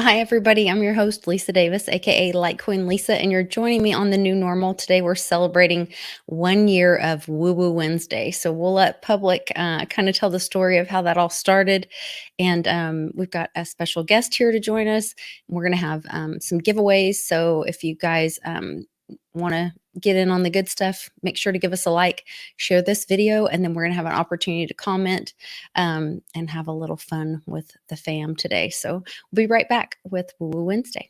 Hi, everybody. I'm your host, Lisa Davis, aka Litecoin Lisa, and you're joining me on the new normal. Today, we're celebrating 1 year of Woo Woo Wednesday. So we'll let public kind of tell the story of how that all started. And we've got a special guest here to join us. We're going to have some giveaways. So if you guys want to get in on the good stuff, make sure to give us a like, share this video, and then we're going to have an opportunity to comment and have a little fun with the fam today. So we'll be right back with Woo Woo Wednesday.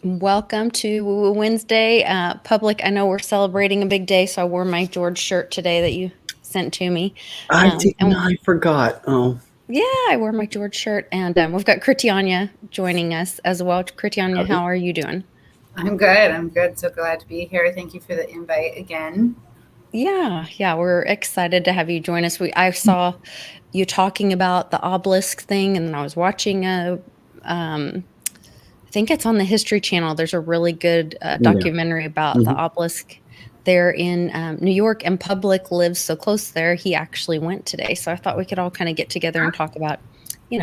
Welcome to Woo Woo Wednesday. Public, I know we're celebrating a big day, so I wore my George shirt today that you sent to me. I forgot. Oh. Yeah, I wore my George shirt, and we've got Kritianya joining us as well. Kritianya, how are you doing? I'm good. I'm good. So glad to be here. Thank you for the invite again. Yeah, we're excited to have you join us. I saw you talking about the obelisk thing, and I was watching I think it's on the History Channel. There's a really good documentary about the obelisk there in New York, and Public lives so close there. He actually went today. So I thought we could all kind of get together and talk about,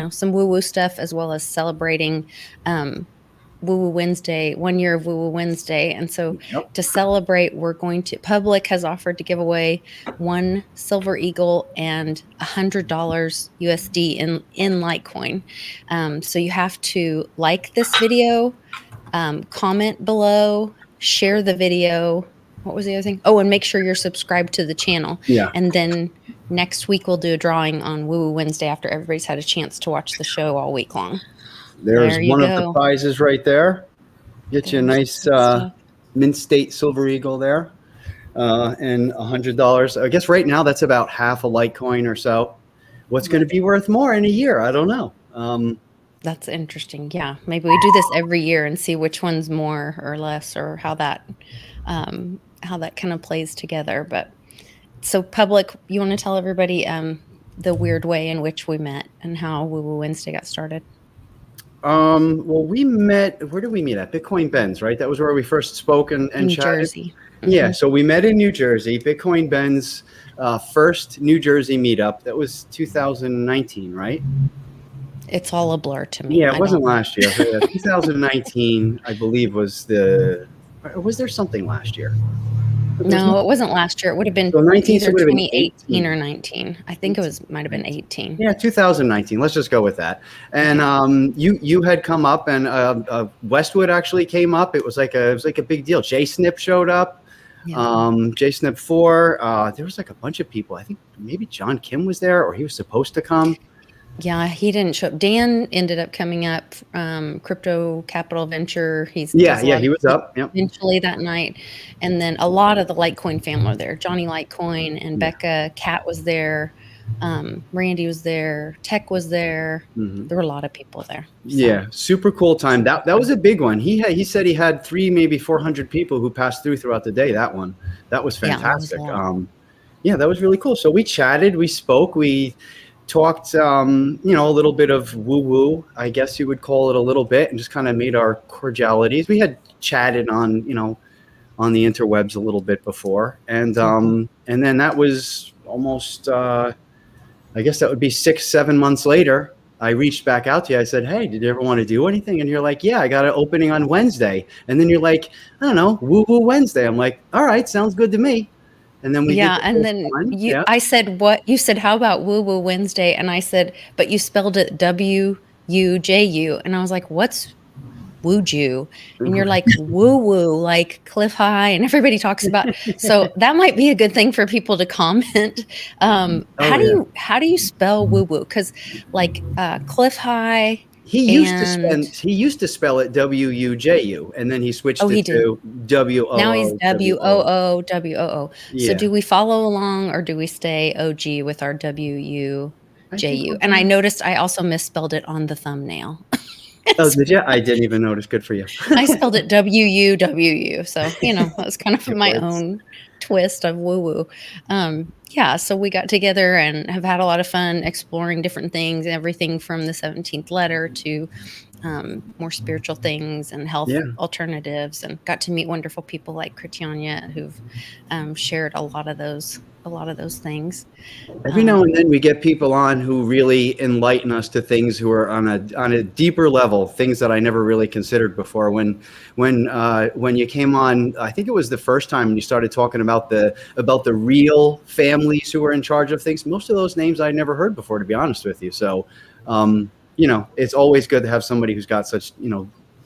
some woo-woo stuff, as well as celebrating Woo Woo Wednesday, 1 year of Woo Woo Wednesday. And so to celebrate, Public has offered to give away one Silver Eagle and $100 USD in Litecoin. So you have to like this video, comment below, share the video. What was the other thing? Oh, and make sure you're subscribed to the channel. Yeah. And then next week we'll do a drawing on Woo Woo Wednesday after everybody's had a chance to watch the show all week long. There's one of the prizes right there. Get you a nice Mint State Silver Eagle there, and $100. I guess right now that's about half a Litecoin or so. What's going to be worth more in a year? I don't know. That's interesting. Yeah, maybe we do this every year and see which one's more or less, or how that kind of plays together. But so, Public, you want to tell everybody the weird way in which we met and how Woo Woo Wednesday got started? Well, we met, where did we meet at? Bitcoin Ben's, right? That was where we first spoke and New chatted. Jersey. Yeah, so we met in New Jersey, Bitcoin Ben's first New Jersey meetup. That was 2019, right? It's all a blur to me. Yeah, it wasn't last year. 2019, I believe, was there something last year? No, it wasn't last year. It would have been either 2018 or 19. I think might have been 18. Yeah, 2019. Let's just go with that. And you had come up, and Westwood actually came up. It was like a big deal. JSNP showed up. Yeah. JSNP 4. There was like a bunch of people. I think maybe John Kim was there, or he was supposed to come. Yeah, he didn't show up. Dan ended up coming up, Crypto Capital Venture. He was up. Yep. Eventually that night. And then a lot of the Litecoin family were there. Johnny Litecoin and Becca, Kat was there. Randy was there. Tech was there. There were a lot of people there. So. Yeah, super cool time. That was a big one. He said he had 300, maybe 400 people who passed throughout the day. That was fantastic. That was really cool. So we chatted, we spoke, we talked, a little bit of woo-woo, I guess you would call it a little bit, and just kind of made our cordialities. We had chatted on the interwebs a little bit before. And then that was almost, I guess that would be 6-7 months later. I reached back out to you. I said, hey, did you ever want to do anything? And you're like, yeah, I got an opening on Wednesday. And then you're like, I don't know, Woo-woo Wednesday. I'm like, all right, sounds good to me. And then I said, what? You said, how about Woo Woo Wednesday? And I said, but you spelled it W-U-J-U. And I was like, what's Woo-Ju? And you're like, woo-woo, like Cliff High. And everybody talks about, so that might be a good thing for people to comment. How do you spell woo-woo? Because like Cliff High, He used to spell it W-U-J-U, and then he switched it to W-O-O. Now he's W-O-O-W-O-O. Yeah. So do we follow along, or do we stay OG with our W-U-J-U? And I noticed I also misspelled it on the thumbnail. Oh, did you? I didn't even notice. Good for you. I spelled it WUWU. So, that was kind of It my works. own twist of woo woo. Yeah, so we got together and have had a lot of fun exploring different things, everything from the 17th letter to more spiritual things and health Yeah. alternatives, and got to meet wonderful people like Christiania who've shared a lot of those things. Every now and then we get people on who really enlighten us to things who are on a deeper level, things that I never really considered before. When you came on, I think it was the first time you started talking about the real families who are in charge of things. Most of those names I never heard before, to be honest with you. So, it's always good to have somebody who's got such,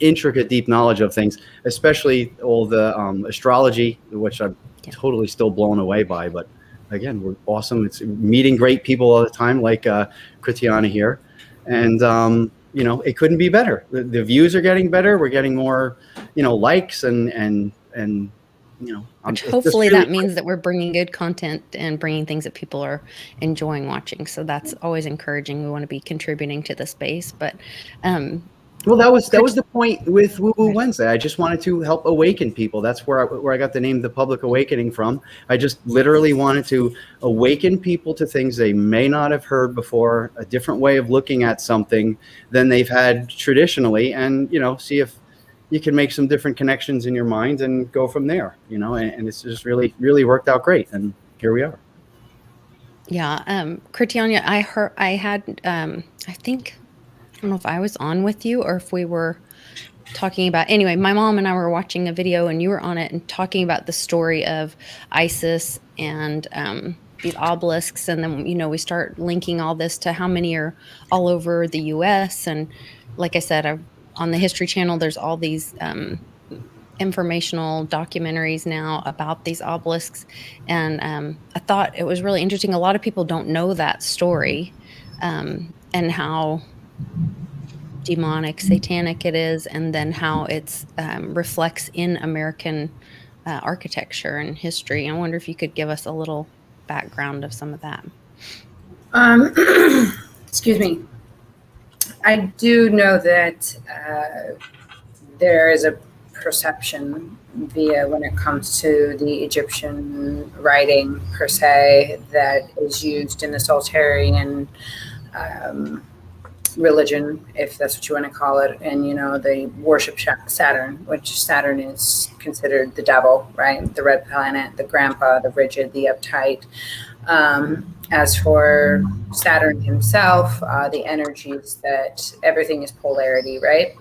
intricate, deep knowledge of things, especially all the astrology, which I'm totally still blown away by. But again, we're awesome. It's meeting great people all the time, like Kritiana here. And, it couldn't be better. The views are getting better. We're getting more, likes and which hopefully that means that we're bringing good content and bringing things that people are enjoying watching. So that's always encouraging. We want to be contributing to the space, but well, that was the point with Woo Woo Wednesday. I just wanted to help awaken people. That's where I got the name The Public Awakening from. I just literally wanted to awaken people to things they may not have heard before, a different way of looking at something than they've had traditionally, and see if you can make some different connections in your mind and go from there. And it's just really, really worked out great, and here we are. Yeah, Kritiania, I don't know if I was on with you or if we were talking about, anyway, my mom and I were watching a video and you were on it and talking about the story of ISIS and these obelisks. And then, we start linking all this to how many are all over the US. And like I said, on the History Channel, there's all these informational documentaries now about these obelisks. And I thought it was really interesting. A lot of people don't know that story and how demonic, satanic it is, and then how it's reflects in American architecture and history. I wonder if you could give us a little background of some of that. Excuse me. I do know that there is a perception when it comes to the Egyptian writing per se that is used in the Psalterian religion, if that's what you want to call it, and they worship Saturn, which Saturn is considered the devil, right? The red planet, the grandpa, the rigid, the uptight. As for Saturn himself, the energies, that everything is polarity, right?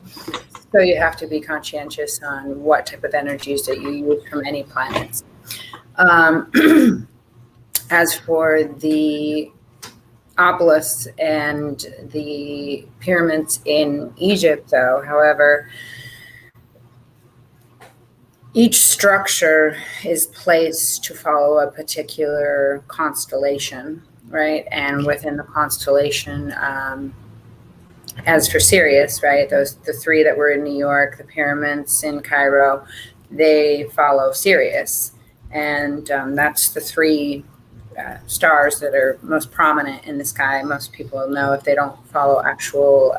So you have to be conscientious on what type of energies that you use from any planets. As for the obelisks and the pyramids in Egypt, though, however, each structure is placed to follow a particular constellation, right? And within the constellation, as for Sirius, right, the three that were in New York, the pyramids in Cairo, they follow Sirius. And that's the three stars that are most prominent in the sky. Most people know if they don't follow actual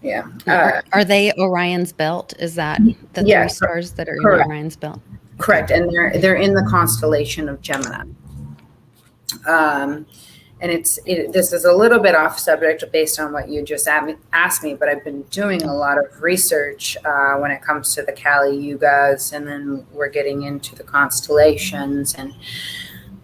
are they Orion's belt? Is that the three stars that are correct. in Orion's belt? Correct. And they're in the constellation of Gemini. And this is a little bit off subject based on what you just asked me, but I've been doing a lot of research when it comes to the Kali Yugas, and then we're getting into the constellations and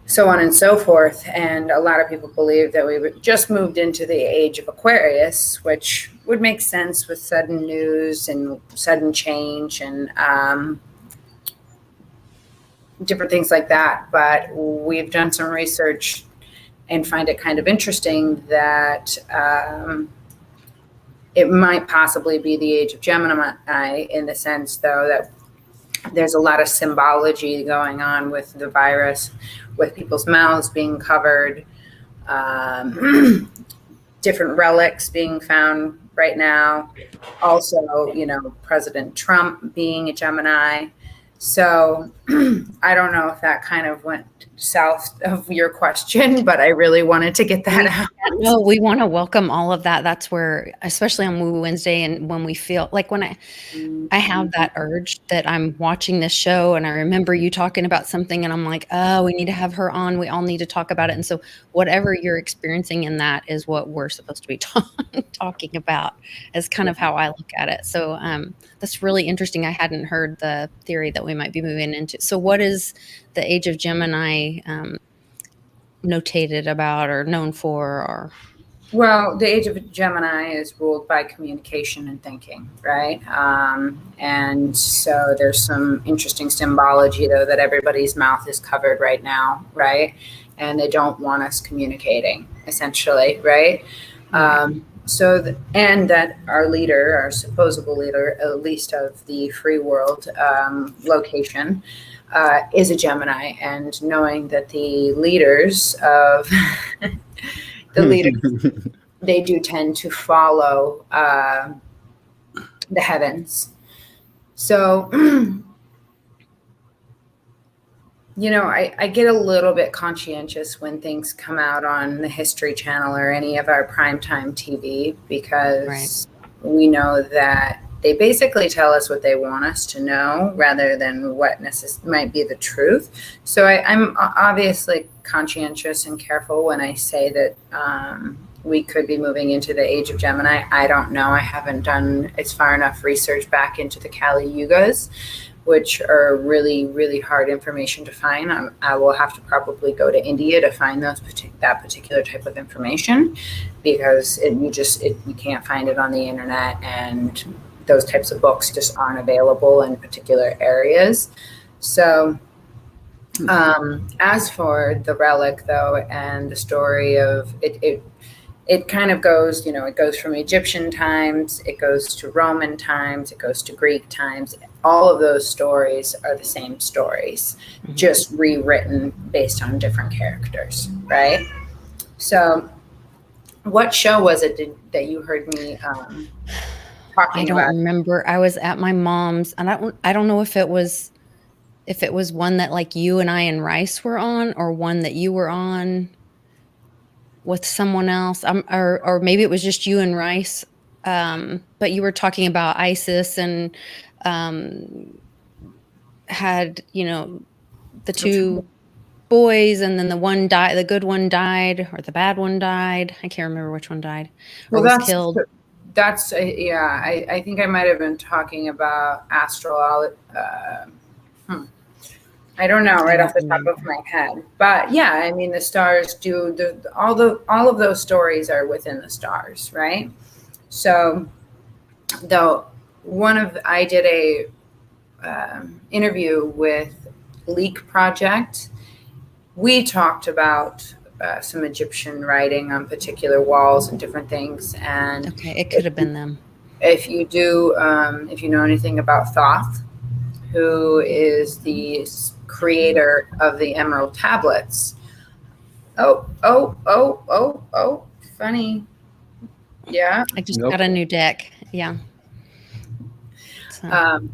so on and so forth. And a lot of people believe that we just moved into the age of Aquarius, which would make sense with sudden news and sudden change and different things like that. But we've done some research and find it kind of interesting that it might possibly be the age of Gemini, in the sense, though, that there's a lot of symbology going on with the virus, with people's mouths being covered, different relics being found right now. Also, President Trump being a Gemini. So I don't know if that kind of went south of your question, but I really wanted to get that out. No, we want to welcome all of that. That's where, especially on Woo Woo Wednesday, and when we feel like when I have that urge that I'm watching this show and I remember you talking about something and I'm like, oh, we need to have her on. We all need to talk about it. And so whatever you're experiencing in that is what we're supposed to be talking about, is kind of how I look at it. So that's really interesting. I hadn't heard the theory that we might be moving into. So what is the age of Gemini notated about or known for? Or well, the age of Gemini is ruled by communication and thinking, right? And so there's some interesting symbology, though, that everybody's mouth is covered right now, right? And they don't want us communicating, essentially, right? And that our leader, our supposable leader, at least of the free world location, is a Gemini, and knowing that the leaders of they do tend to follow the heavens. So, I get a little bit conscientious when things come out on the History Channel or any of our primetime TV, because we know that they basically tell us what they want us to know rather than what might be the truth. So I'm obviously conscientious and careful when I say that we could be moving into the age of Gemini. I don't know. I haven't done as far enough research back into the Kali Yugas, which are really, really hard information to find. I will have to probably go to India to find that particular type of information, because you can't find it on the internet, and those types of books just aren't available in particular areas. So as for the relic, though, and the story of it kind of goes, it goes from Egyptian times, it goes to Roman times, it goes to Greek times. All of those stories are the same stories, just rewritten based on different characters, right? So what show was it that you heard me talking about? I don't remember. I was at my mom's, and I don't know if it was one that like you and I and Rice were on, or one that you were on with someone else, or maybe it was just you and Rice. But you were talking about ISIS and had, the two boys, and then the one died, the good one died, or the bad one died. I can't remember which one died or was killed. That's I think I might have been talking about astral. I don't know right off the top of my head, but yeah, I mean, the stars do all of those stories are within the stars, right? So, though I did a interview with Leak Project. We talked about some Egyptian writing on particular walls and different things, and okay, it could have been them. If you know anything about Thoth, who is the creator of the Emerald Tablets. Oh, funny. Yeah. I just got a new deck. Yeah. So.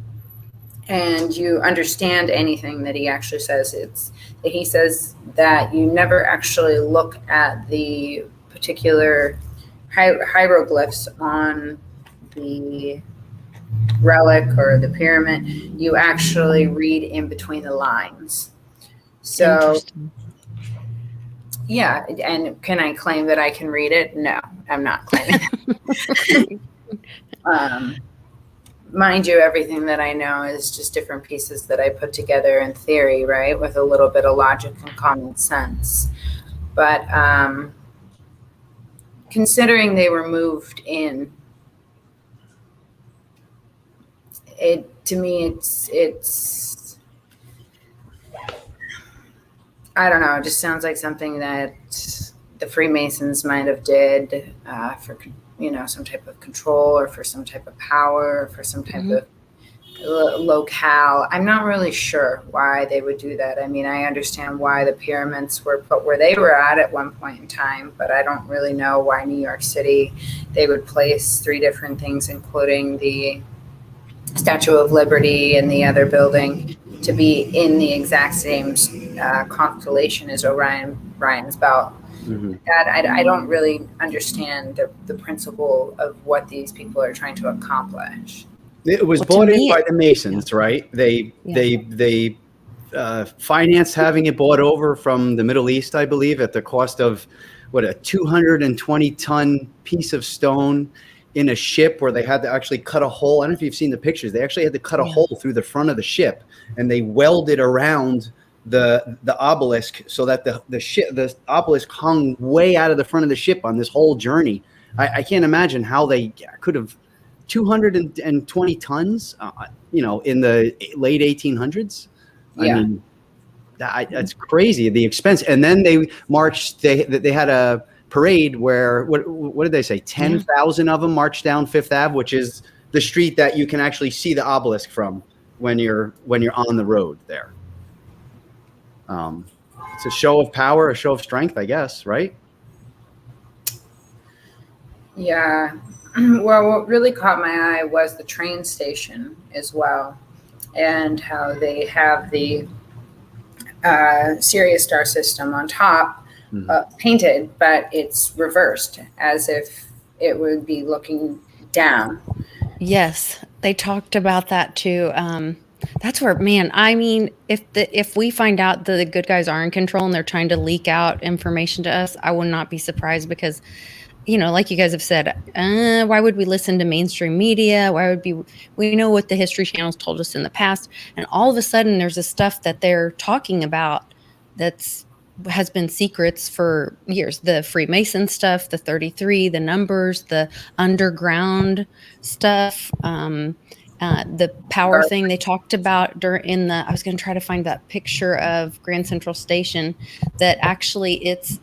And you understand anything that he actually says. He says that you never actually look at the particular hieroglyphs on the relic or the pyramid. You actually read in between the lines. So yeah, and can I claim that I can read it? No, I'm not claiming that. Mind you, everything that I know is just different pieces that I put together in theory, right, with a little bit of logic and common sense. But considering they were moved in, to me, it's I don't know. It just sounds like something that the Freemasons might have did for some type of control, or for some type of power, or for some type of locale. I'm not really sure why they would do that. I mean, I understand why the pyramids were put where they were at one point in time, but I don't really know why New York City they would place 3 different things, including the Statue of Liberty and the other building to be in the exact same constellation as Orion's belt. That I don't really understand the principle of what these people are trying to accomplish. It was bought in by the Masons, right? They financed having it bought over from the Middle East, I believe, at the cost of a 220-ton piece of stone in a ship, where they had to actually cut a hole. I don't know if you've seen the pictures. They actually had to cut a hole through the front of the ship, and they welded around the obelisk so that the obelisk hung way out of the front of the ship on this whole journey. I can't imagine how they could have 220 tons, in the late 1800s. I mean, that's crazy, the expense. And then they marched. They had a parade where what did they say? 10,000 of them marched down Fifth Ave, which is the street that you can actually see the obelisk from when you're on the road there. It's a show of power, a show of strength, I guess, right? Yeah. Well, what really caught my eye was the train station as well, and how they have the Sirius star system on top painted, but it's reversed as if it would be looking down. Yes, they talked about that too. That's where, man, I mean, if we find out that the good guys are in control and they're trying to leak out information to us, I will not be surprised, because, like you guys have said, why would we listen to mainstream media? We know what the History Channel's told us in the past, and all of a sudden there's this stuff that they're talking about has been secrets for years. The Freemason stuff, the 33, the numbers, the underground stuff, the power thing they talked about I was going to try to find that picture of Grand Central Station, that actually it's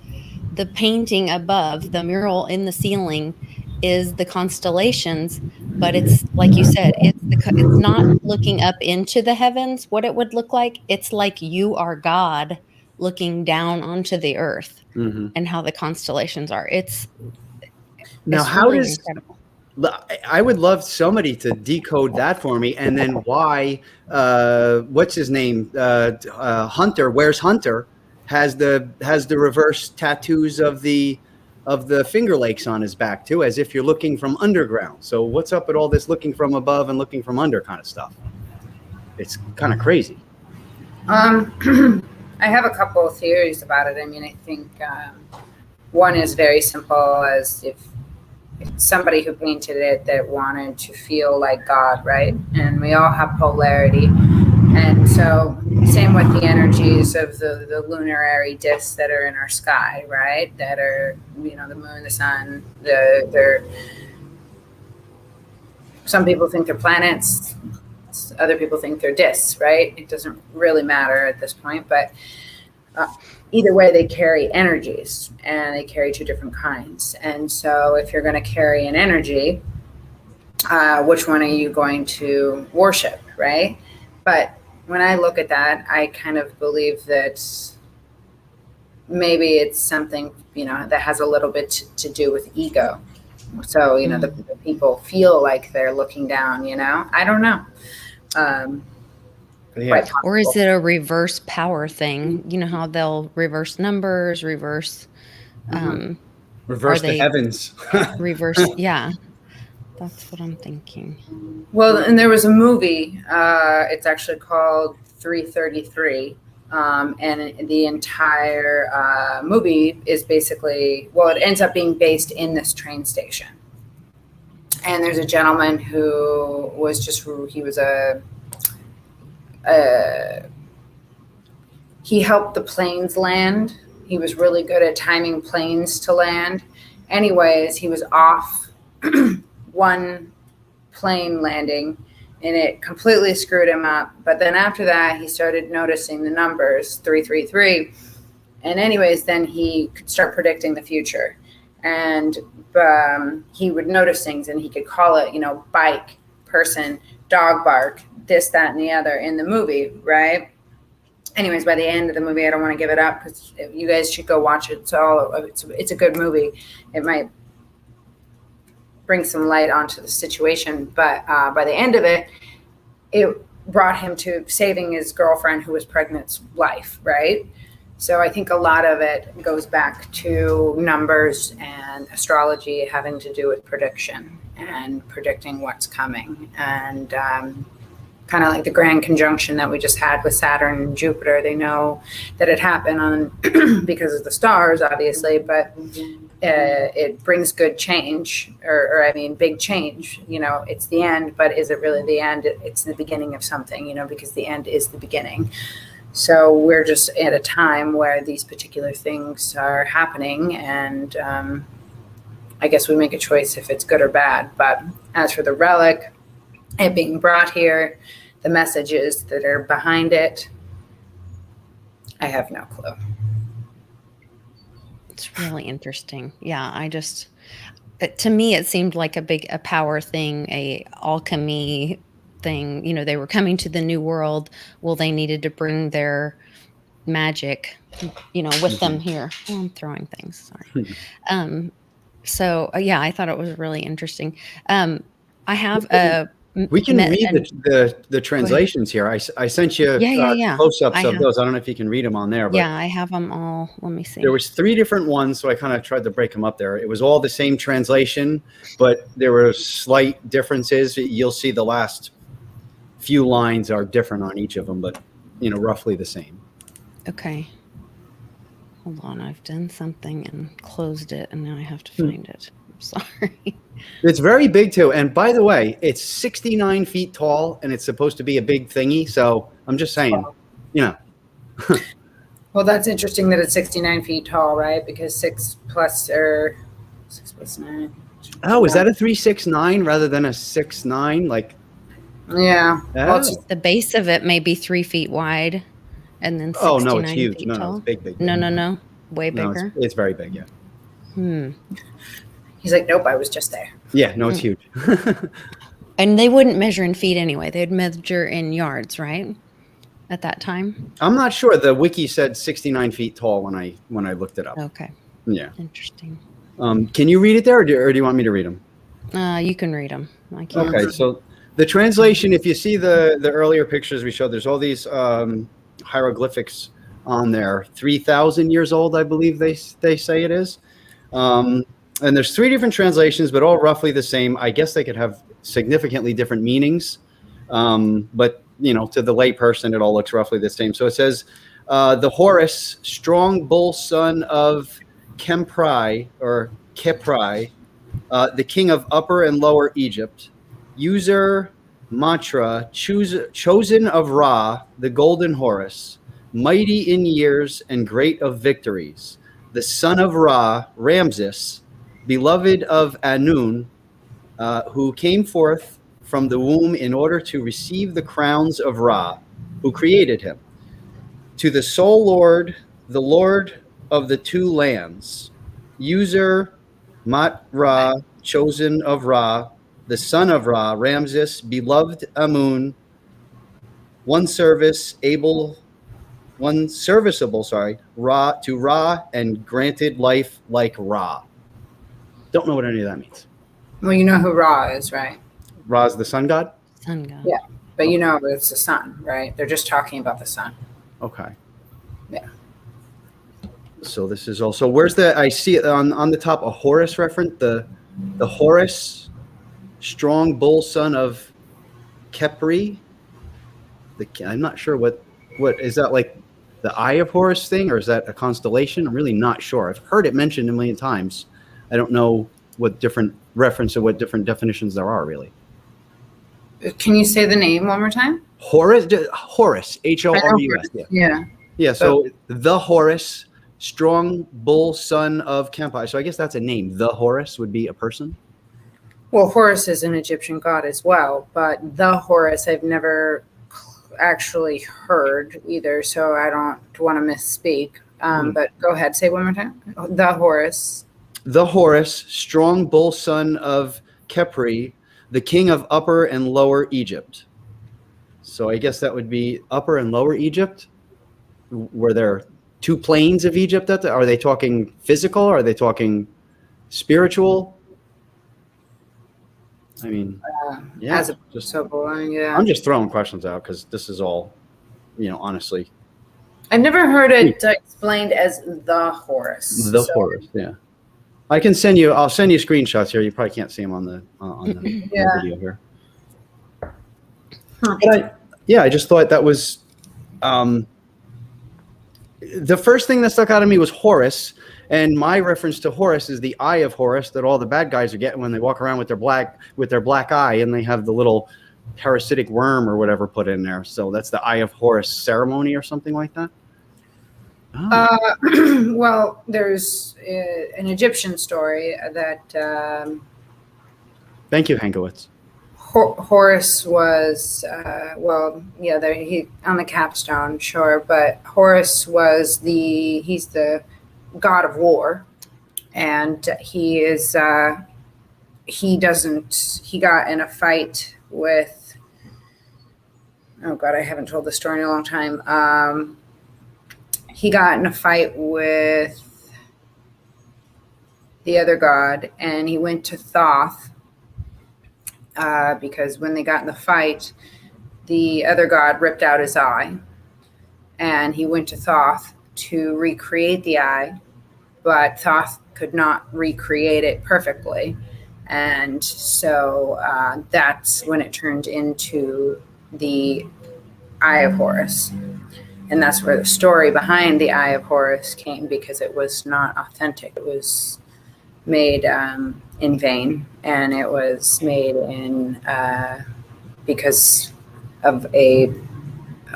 the painting above, the mural in the ceiling is the constellations, but it's like you said, it's not looking up into the heavens, what it would look like. It's like you are God looking down onto the earth, and how the constellations are. It's really incredible. I would love somebody to decode that for me, and then why what's his name, Hunter, where's Hunter, has the reverse tattoos of the Finger Lakes on his back too, as if you're looking from underground. So what's up with all this looking from above and looking from under kind of stuff? It's kind of crazy. I have a couple of theories about it. I mean, I think one is very simple, as if somebody who painted it that wanted to feel like God, right? And we all have polarity. And so same with the energies of the lunarary discs that are in our sky, right? That are, the moon, the sun, some people think they're planets, other people think they're discs, right? It doesn't really matter at this point, but either way, they carry energies, and they carry two different kinds. And so if you're going to carry an energy, which one are you going to worship, right? But when I look at that, I kind of believe that maybe it's something, that has a little bit to do with ego. So, the people feel like they're looking down, I don't know. Or is it a reverse power thing? You know how they'll reverse numbers, reverse the heavens. Reverse, yeah. That's what I'm thinking. Well, and there was a movie, it's actually called 333. And the entire movie is basically, it ends up being based in this train station. And there's a gentleman who was he helped the planes land. He was really good at timing planes to land. Anyways, he was off one plane landing, and it completely screwed him up. But then after that, he started noticing the numbers 333. And anyways, then he could start predicting the future. And he would notice things, and he could call it, bike, person, dog bark, this, that, and the other in the movie, right? Anyways, by the end of the movie, I don't want to give it up, because you guys should go watch it. It's a good movie. It might bring some light onto the situation, but by the end of it, brought him to saving his girlfriend who was pregnant's life, right? So I think a lot of it goes back to numbers and astrology having to do with prediction and predicting what's coming. And kind of like the grand conjunction that we just had with Saturn and Jupiter. They know that it happened on because of the stars, obviously, but it brings good change, or I mean, big change. You know, it's the end, but is it really the end? It's the beginning of something, you know, because the end is the beginning. So we're just at a time where these particular things are happening, and I guess we make a choice if it's good or bad. But as for the relic, it being brought here, the messages that are behind it, I have no clue. It's really interesting. Yeah, to me, it seemed like a power thing, a alchemy thing. You know, they were coming to the new world. Well, they needed to bring their magic, you know, with them here. Oh, I'm throwing things. Sorry. So yeah, I thought it was really interesting. I have we can read the translations here. I sent you close-ups of those. I don't know if you can read them on there. But yeah, I have them all. Let me see. There was 3 different ones, so I kind of tried to break them up there. It was all the same translation, but there were slight differences. You'll see the last few lines are different on each of them, but, you know, roughly the same. Okay. Hold on. I've done something and closed it, and now I have to find it. I'm sorry. It's very big too. And by the way, it's 69 feet tall and it's supposed to be a big thingy. So I'm just saying, you know. Well, that's interesting that it's 69 feet tall, right? Because 6 plus 9. Oh, is that a 369 rather than a 69? Like, yeah. Well, the base of it may be 3 feet wide, and then 69 no, it's huge. Feet No, tall. it's big. No, way bigger. No, it's very big. Yeah. He's like, nope, I was just there. Yeah, no, it's huge. And they wouldn't measure in feet anyway. They'd measure in yards, right? At that time? I'm not sure. The wiki said 69 feet tall when I looked it up. Okay. Yeah. Interesting. Can you read it there, or do you want me to read them? You can read them. I can. Okay, so the translation, if you see the earlier pictures we showed, there's all these hieroglyphics on there. 3,000 years old, I believe they say it is. And there's 3 different translations, but all roughly the same. I guess they could have significantly different meanings. But, you know, to the lay person, it all looks roughly the same. So it says, the Horus, strong bull son of Kepri, the king of Upper and Lower Egypt, user Matra, chosen of Ra, the golden Horus, mighty in years and great of victories, the son of Ra, Ramses, beloved of Anun, who came forth from the womb in order to receive the crowns of Ra, who created him. To the sole Lord, the Lord of the 2 lands, user Mat-Ra, chosen of Ra, the son of Ra, Ramses, beloved Amun, one serviceable, Ra to Ra, and granted life like Ra. Don't know what any of that means. Well, you know who Ra is, right? Ra's the sun god? Sun god. Yeah, but you know it's the sun, right? They're just talking about the sun. Okay. Yeah. So this is also, where's I see it on the top, a Horus reference, the Horus, strong bull son of Kepri. I'm not sure what is that, like the Eye of Horus thing, or is that a constellation? I'm really not sure. I've heard it mentioned a million times. I don't know what different reference or what different definitions there are, really. Can you say the name one more time? Horus, Horus, Horus. Yeah. Yeah. So the Horus, strong bull son of Kempi. So I guess that's a name. The Horus would be a person. Well, Horus is an Egyptian god as well, but the Horus I've never actually heard either, so I don't want to misspeak. But go ahead, say it one more time. The Horus. The Horus, strong bull son of Kepri, the king of Upper and Lower Egypt. So I guess that would be Upper and Lower Egypt. Were there 2 planes of Egypt? Are they talking physical? Are they talking spiritual? I mean, as a so boring. Yeah, I'm just throwing questions out because this is all, honestly. I've never heard it explained as the Horus. The Horus, yeah. I'll send you screenshots here. You probably can't see them on the video here. But I just thought that was the first thing that stuck out of me was Horus, and my reference to Horus is the eye of Horus that all the bad guys are getting when they walk around with their black eye, and they have the little parasitic worm or whatever put in there. So that's the Eye of Horus ceremony or something like that. Oh. Well, there's an Egyptian story that. Thank you, Hankowitz. Horus was he on the capstone, sure, but Horus was he's the god of war, and he got in a fight with, oh god, I haven't told the story in a long time. He got in a fight with the other god, and he went to Thoth. Because when they got in the fight, the other god ripped out his eye, and he went to Thoth to recreate the eye, but Thoth could not recreate it perfectly, and so that's when it turned into the Eye of Horus, and that's where the story behind the Eye of Horus came, because it was not authentic. It was made in vain, and it was made in because of a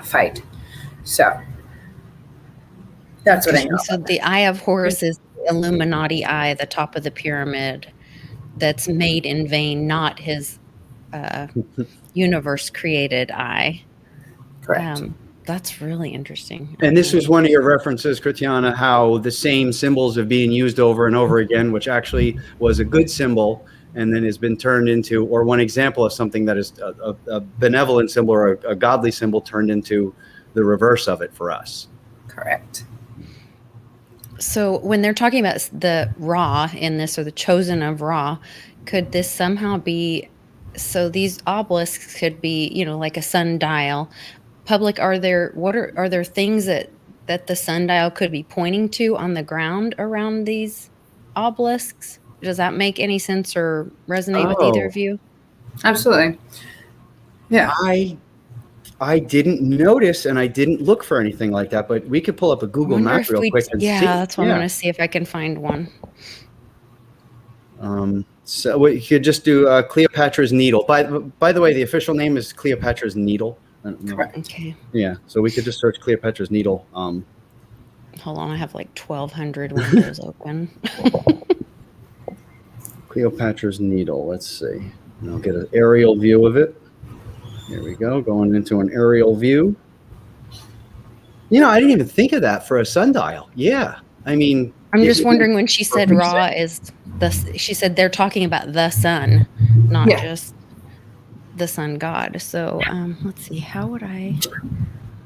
fight. So that's what I know. So the Eye of Horus is the Illuminati eye, the top of the pyramid, that's made in vain, not his universe created eye. Correct. That's really interesting. And this was one of your references, Kritiana, how the same symbols are being used over and over again, which actually was a good symbol and then has been turned into, or one example of something that is a benevolent symbol or a godly symbol turned into the reverse of it for us. Correct. So when they're talking about the Ra in this, or the chosen of Ra, could this somehow be, so these obelisks could be, like a sundial. Public, are there things that the sundial could be pointing to on the ground around these obelisks? Does that make any sense or resonate with either of you? Absolutely. Yeah. I didn't notice, and I didn't look for anything like that, but we could pull up a Google map real quick and see. Yeah, that's what I'm going to see if I can find one. So we could just do Cleopatra's Needle. By the way, the official name is Cleopatra's Needle. Correct. Okay. Yeah, so we could just search Cleopatra's Needle. Hold on, I have like 1,200 windows open. Cleopatra's Needle. Let's see. And I'll get an aerial view of it. Here we go, going into an aerial view. I didn't even think of that for a sundial. Yeah, I mean, I'm just wondering, when she said Ra is she said they're talking about the sun, not just the sun god. So let's see, how would I?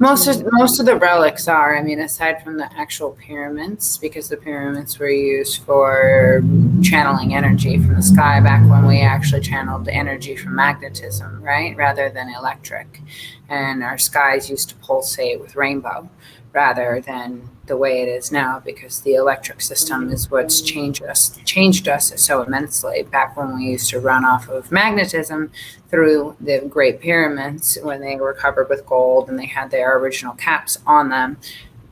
Most of the relics are, aside from the actual pyramids, because the pyramids were used for channeling energy from the sky back when we actually channeled the energy from magnetism, right, rather than electric. And our skies used to pulsate with rainbow rather than the way it is now, because the electric system is what's changed us so immensely. Back when we used to run off of magnetism through the Great Pyramids, when they were covered with gold and they had their original caps on them,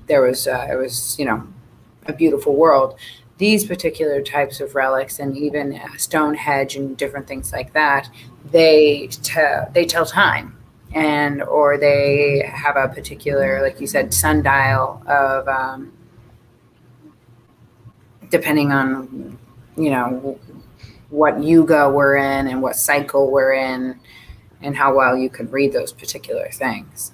it was a beautiful world. These particular types of relics, and even Stonehenge and different things like that, they tell time. Or they have a particular, like you said, sundial of, depending on, what yuga we're in and what cycle we're in, and how well you can read those particular things.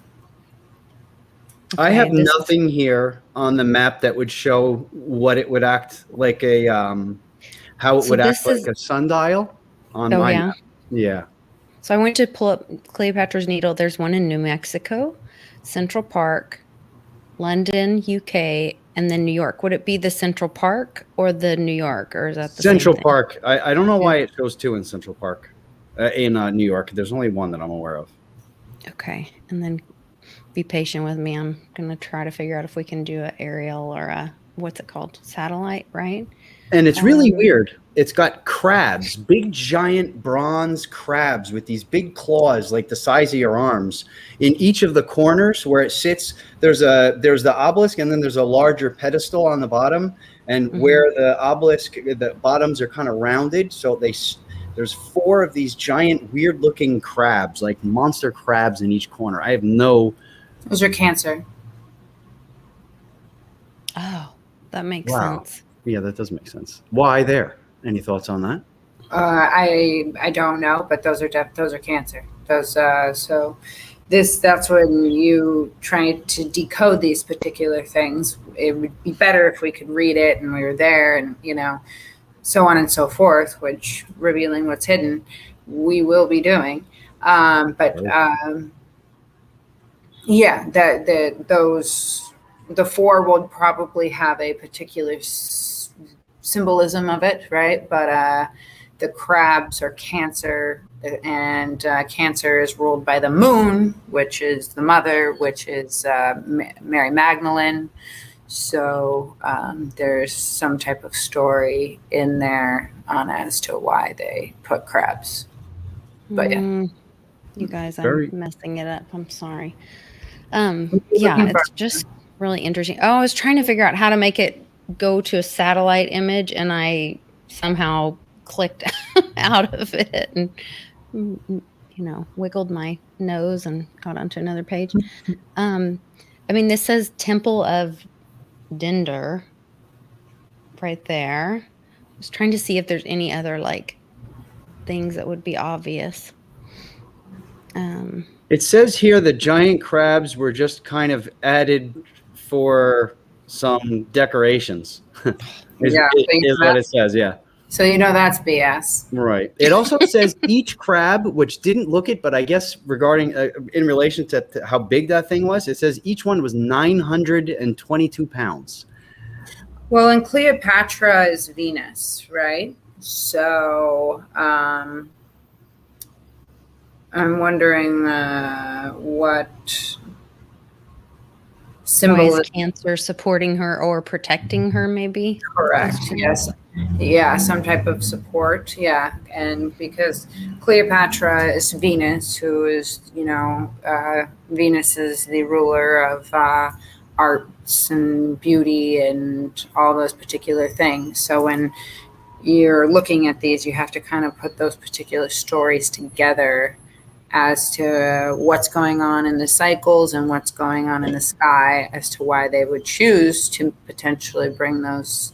I have nothing here on the map that would show what it would act like how it would act like a sundial on my map. Yeah. So I went to pull up Cleopatra's Needle. There's one in New Mexico, Central Park, London, UK, and then New York. Would it be the Central Park or the New York, or is that the Central same thing? Park? I don't know why it shows two in Central Park. in New York. There's only one that I'm aware of. Okay. And then be patient with me. I'm going to try to figure out if we can do an aerial or a, what's it called? Satellite, right? And it's really weird. It's got crabs, big giant bronze crabs with these big claws like the size of your arms. In each of the corners where it sits, there's the obelisk, and then there's a larger pedestal on the bottom. And where the obelisk, the bottoms are kind of rounded, so there's 4 of these giant, weird-looking crabs, like monster crabs in each corner. I have no. Those are Cancer. Oh, that makes sense. Yeah, that does make sense. Why there? Any thoughts on that? I don't know, but those are Cancer. Those that's when you try to decode these particular things. It would be better if we could read it and we were there, and so on and so forth. Which, revealing what's hidden, we will be doing. Yeah, the 4 would probably have a particular symbolism of it, right? But the crabs are Cancer, and Cancer is ruled by the moon, which is the mother, which is Mary Magdalene. So there's some type of story in there as to why they put crabs. But yeah. You guys, I'm messing it up. I'm sorry. Yeah, it's just really interesting. Oh, I was trying to figure out how to make it go to a satellite image, and I somehow clicked out of it and wiggled my nose and got onto another page. I mean, this says Temple of Dinder right there. I was trying to see if there's any other like things that would be obvious. It says here the giant crabs were just kind of added for some decorations. is what it says, yeah. So that's BS. Right. It also says each crab, which didn't look it, but I guess regarding in relation to how big that thing was, it says each one was 922 pounds. Well, and Cleopatra is Venus, right? So I'm wondering what symbol is Cancer supporting her or protecting her, maybe? Correct. Yes. Yeah, some type of support. Yeah, and because Cleopatra is Venus, who is Venus is the ruler of arts and beauty and all those particular things. So when you're looking at these, you have to kind of put those particular stories together as to what's going on in the cycles and what's going on in the sky as to why they would choose to potentially bring this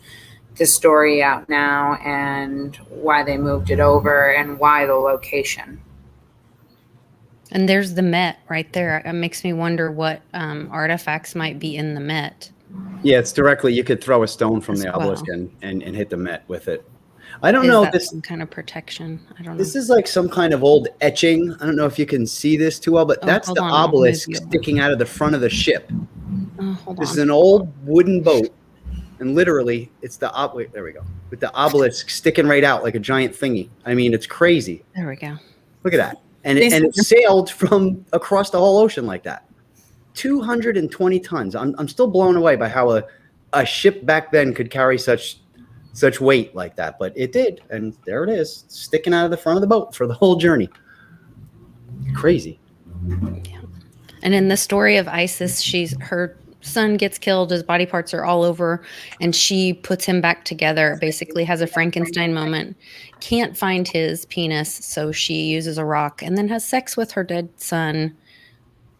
story out now, and why they moved it over, and why the location. And there's the Met right there. It makes me wonder what artifacts might be in the Met. Yeah, it's directly, you could throw a stone from the obelisk and hit the Met with it. I don't know. This some kind of protection. I don't know. This is like some kind of old etching. I don't know if you can see this too well, but that's the obelisk sticking out of the front of the ship. This is an old wooden boat, and literally, it's the there we go, with the obelisk sticking right out like a giant thingy. I mean, it's crazy. There we go. Look at that, and it sailed from across the whole ocean like that. 220 tons. I'm still blown away by how a ship back then could carry such weight like that, but it did, and there it is, sticking out of the front of the boat for the whole journey. Crazy. Yeah. And in the story of Isis, her son gets killed, his body parts are all over, and she puts him back together, basically has a Frankenstein moment, can't find his penis, so she uses a rock and then has sex with her dead son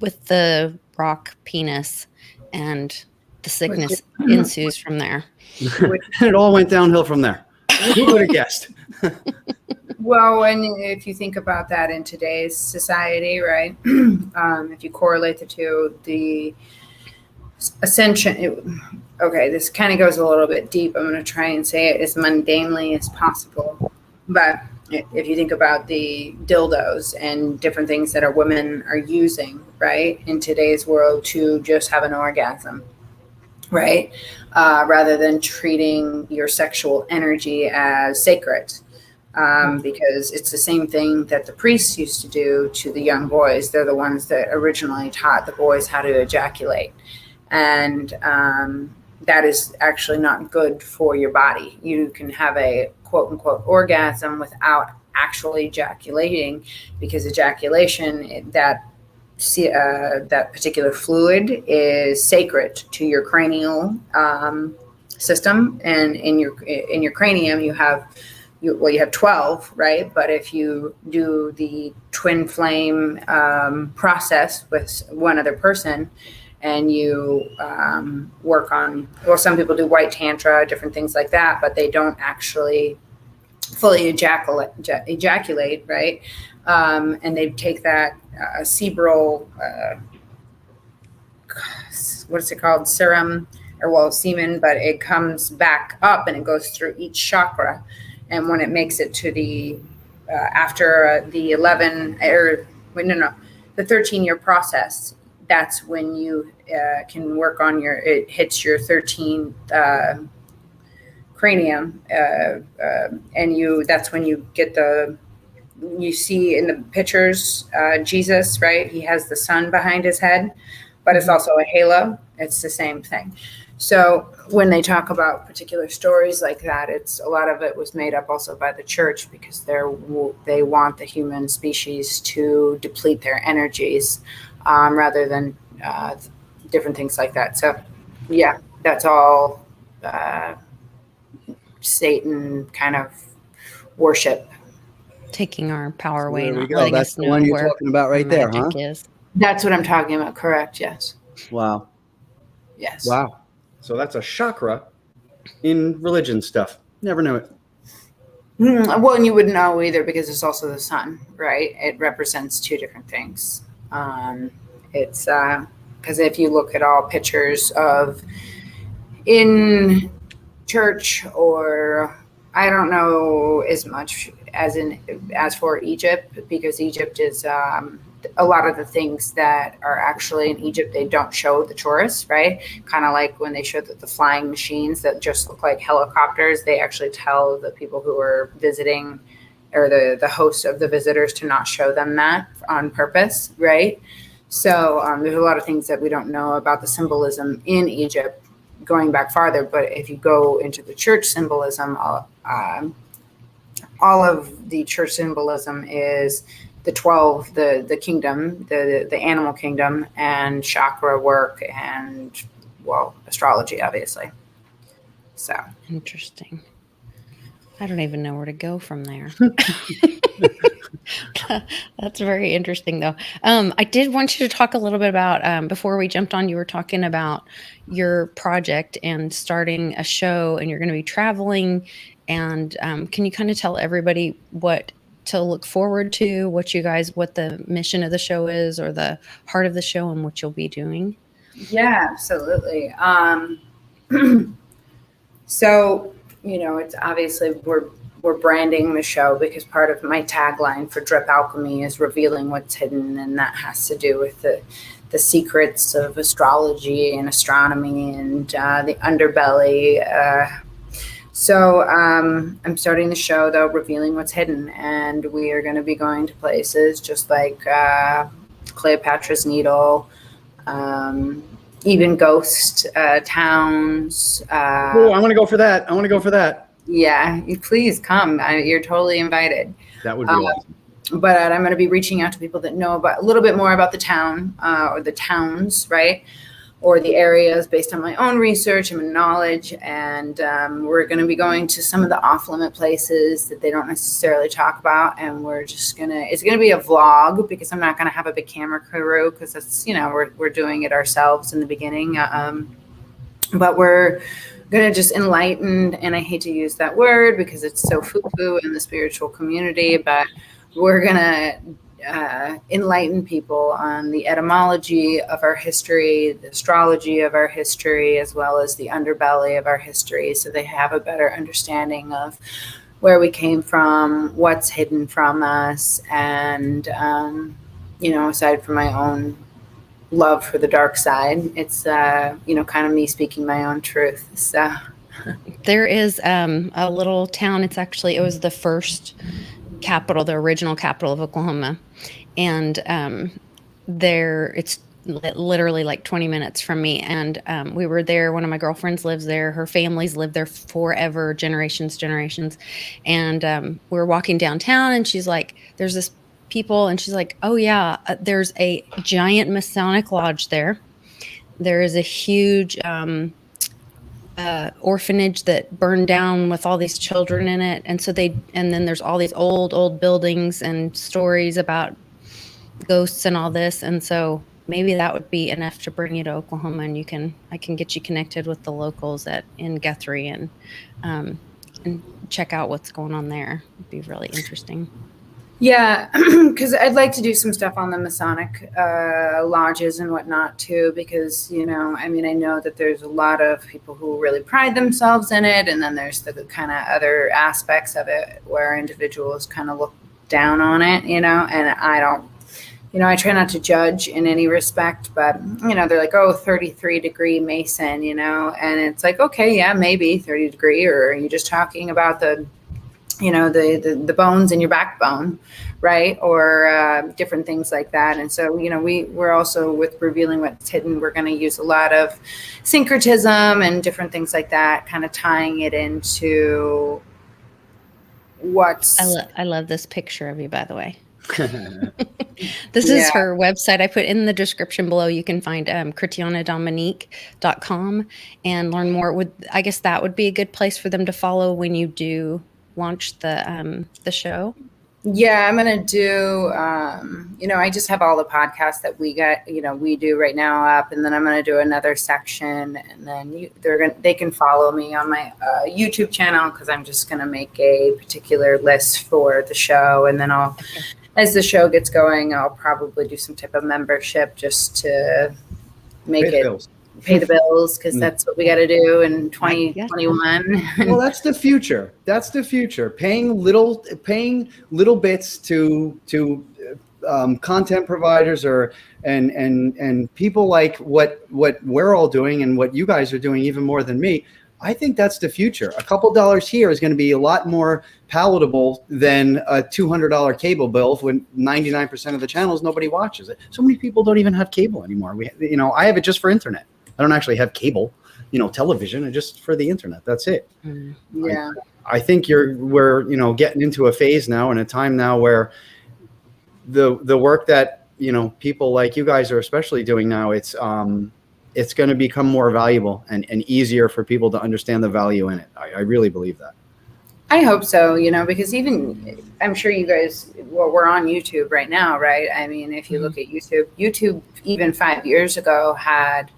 with the rock penis, and the sickness ensues from there. It all went downhill from there. Who would have guessed? Well, and if you think about that in today's society, right? If you correlate the two, the ascension. Okay, this kind of goes a little bit deep. I'm going to try and say it as mundanely as possible. But if you think about the dildos and different things that women are using, right, in today's world to just have an orgasm, right? Rather than treating your sexual energy as sacred. because it's the same thing that the priests used to do to the young boys. They're the ones that originally taught the boys how to ejaculate. And that is actually not good for your body. You can have a quote unquote orgasm without actually ejaculating, because ejaculation, that particular fluid is sacred to your cranial system. And in your cranium, you have 12, right? But if you do the twin flame process with one other person, and you work on, well, some people do white tantra, different things like that, but they don't actually fully ejaculate, right? And they take that cerebral, what is it called? Serum, semen, but it comes back up and it goes through each chakra. And when it makes it to the, after the 13-year process, that's when you can work on it hits your 13th cranium, and that's when you get you see in the pictures, Jesus, right? He has the sun behind his head, but it's also a halo. It's the same thing. So when they talk about particular stories like that, a lot of it was made up also by the church, because they want the human species to deplete their energies, rather than different things like that. So yeah, that's all Satan kind of worship. Taking our power away. There we not go. letting That's us the know one you're where talking about right there, huh? is. That's what I'm talking about. Correct. Yes. Wow. Yes. Wow. So that's a chakra in religion stuff. Never knew it. Well, and you wouldn't know either, because it's also the sun, right? It represents two different things. It's because if you look at all pictures of in church, or I don't know as much as for Egypt, because Egypt is a lot of the things that are actually in Egypt, they don't show the tourists, right? Kind of like when they show the flying machines that just look like helicopters, they actually tell the people who are visiting, or the hosts of the visitors, to not show them that on purpose, right? So there's a lot of things that we don't know about the symbolism in Egypt going back farther. But if you go into the church symbolism, all of the church symbolism is the 12, the kingdom, the animal kingdom, and chakra work, and, well, astrology, obviously. So interesting. I don't even know where to go from there. That's very interesting, though. I did want you to talk a little bit about, before we jumped on, you were talking about your project and starting a show, and you're going to be traveling. And can you kind of tell everybody what to look forward to, what the mission of the show is, or the heart of the show, and what you'll be doing? Yeah, absolutely. So, it's obviously we're branding the show, because part of my tagline for Drip Alchemy is revealing what's hidden, and that has to do with the secrets of astrology and astronomy and the underbelly. So I'm starting the show, though, revealing what's hidden, and we are going to be going to places just like Cleopatra's Needle, even ghost towns. Oh, I want to go for that. Yeah, you please come. You're totally invited. That would be awesome. But I'm going to be reaching out to people that know about a little bit more about the town, or the towns, right? Or the areas, based on my own research and knowledge. And we're going to be going to some of the off-limit places that they don't necessarily talk about. And it's going to be a vlog, because I'm not going to have a big camera crew, because that's, we're doing it ourselves in the beginning. But we're going to just enlighten, and I hate to use that word because it's so foo-foo in the spiritual community, but we're going to enlighten people on the etymology of our history, the astrology of our history, as well as the underbelly of our history, so they have a better understanding of where we came from, what's hidden from us, and, aside from my own love for the dark side, it's, kind of me speaking my own truth. So There is a little town. It was the first capital, the original capital of Oklahoma. And it's literally like 20 minutes from me. And we were there. One of my girlfriends lives there. Her family's lived there forever, generations. And we were walking downtown, and she's like, there's this people. And she's like, oh, yeah, there's a giant Masonic lodge there. There is a huge orphanage that burned down with all these children in it. And then there's all these old buildings and stories about ghosts and all this. And so maybe that would be enough to bring you to Oklahoma, and I can get you connected with the locals in Guthrie and check out what's going on there. It'd be really interesting. Yeah, because I'd like to do some stuff on the Masonic lodges and whatnot too, because, I know that there's a lot of people who really pride themselves in it, and then there's the kind of other aspects of it where individuals kind of look down on it, and I don't, I try not to judge in any respect, but, they're like, oh, 33-degree Mason, and it's like, okay, yeah, maybe 30 degree, or are you just talking about the bones in your backbone, right? Or different things like that. And so, we're also, with revealing what's hidden, we're going to use a lot of syncretism and different things like that, kind of tying it into what's... I love this picture of you, by the way. This is her website. I put in the description below. You can find ChritianaDominique.com and learn more. I guess that would be a good place for them to follow when you do launch the show. Yeah, I'm going to do, I just have all the podcasts that we do right now up, and then I'm going to do another section, and then they can follow me on my YouTube channel, because I'm just going to make a particular list for the show, and then as the show gets going, I'll probably do some type of membership just to make pay the bills, because that's what we got to do in 2021. Well, that's the future. Paying little bits to content providers and people like what we're all doing, and what you guys are doing even more than me. I think that's the future. A couple dollars here is going to be a lot more palatable than a $200 cable bill when 99% of the channels nobody watches it. So many people don't even have cable anymore. I have it just for internet. I don't actually have cable, television, just for the internet. That's it. Yeah. I think we're getting into a phase now, and a time now where the work that, people like you guys are especially doing now, it's going to become more valuable and easier for people to understand the value in it. I really believe that. I hope so, because even, I'm sure you guys, we're on YouTube right now, right? I mean, if you look at YouTube even 5 years ago had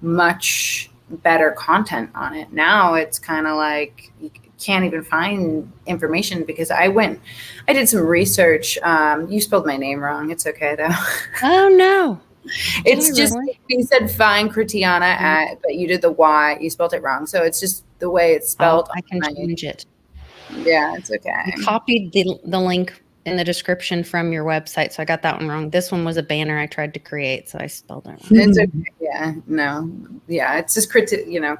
much better content on it. Now it's kind of like you can't even find information, because I did some research. You spelled my name wrong. It's okay though. Oh no. It's just, you said find Christiana but you did the Y, you spelled it wrong. So it's just the way it's spelled. I can change it. Yeah, it's okay. I copied the link in the description from your website, so I got that one wrong. This one was a banner I tried to create, so I spelled it wrong. It's okay. Yeah, no, yeah, it's just Critania or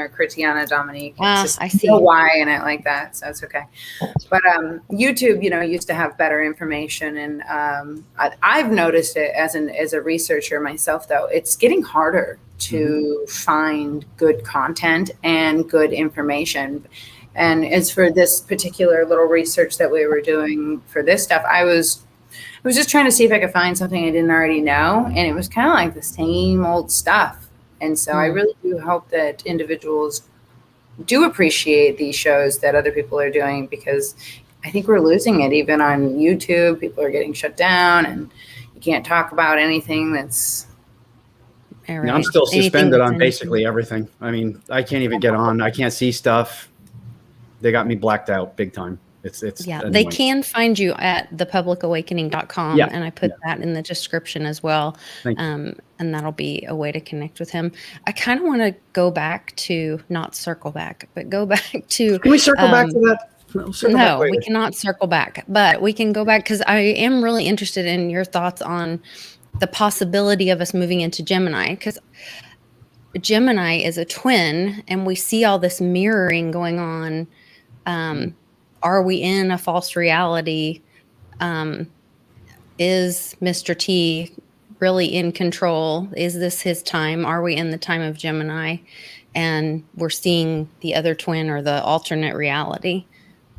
Christiana Dominique. Just I see. No Y in it like that, so it's okay. But YouTube, used to have better information, and I've noticed it as a researcher myself. Though it's getting harder to find good content and good information. And as for this particular little research that we were doing for this stuff, I was just trying to see if I could find something I didn't already know. And it was kind of like the same old stuff. And so I really do hope that individuals do appreciate these shows that other people are doing, because I think we're losing it even on YouTube. People are getting shut down, and you can't talk about anything that's... Right. I'm still suspended on basically everything. I mean, I can't even get on. I can't see stuff. They got me blacked out big time. It's annoying. They can find you at thepublicawakening.com, and I put that in the description as well. And that'll be a way to connect with him. I kind of want to go back to, not circle back, but go back to... Can we circle back to that? No, we cannot circle back, but we can go back, because I am really interested in your thoughts on the possibility of us moving into Gemini, because Gemini is a twin, and we see all this mirroring going on. Are we in a false reality? Is Mr. T really in control? Is this his time? Are we in the time of Gemini? And we're seeing the other twin or the alternate reality.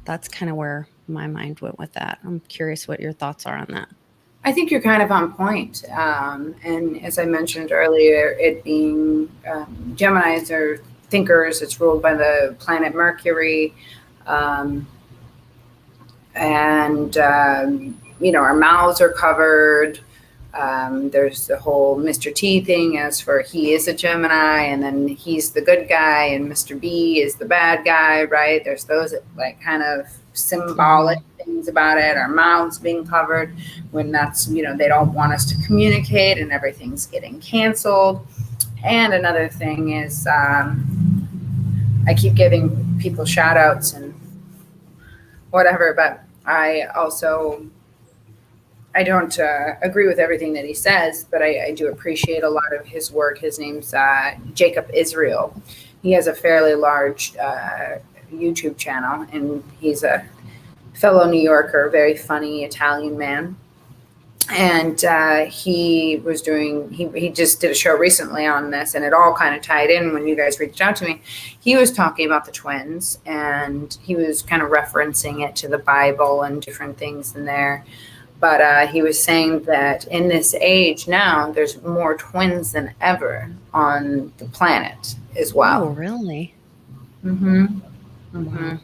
That's kind of where my mind went with that. I'm curious what your thoughts are on that. I think you're kind of on point. And as I mentioned earlier, it being Geminis are thinkers. It's ruled by the planet Mercury. Our mouths are covered. There's the whole Mr. T thing, as for he is a Gemini and then he's the good guy and Mr. B is the bad guy, right? There's those like kind of symbolic things about it, our mouths being covered when that's, they don't want us to communicate and everything's getting canceled. And another thing is I keep giving people shout outs and whatever, but I don't agree with everything that he says, but I do appreciate a lot of his work. His name's Jacob Israel. He has a fairly large YouTube channel, and he's a fellow New Yorker, very funny Italian man. And he just did a show recently on this, and it all kind of tied in when you guys reached out to me. He was talking about the twins, and he was kind of referencing it to the Bible and different things in there. But he was saying that in this age now, there's more twins than ever on the planet as well. Oh, really? Mm-hmm. Mm-hmm.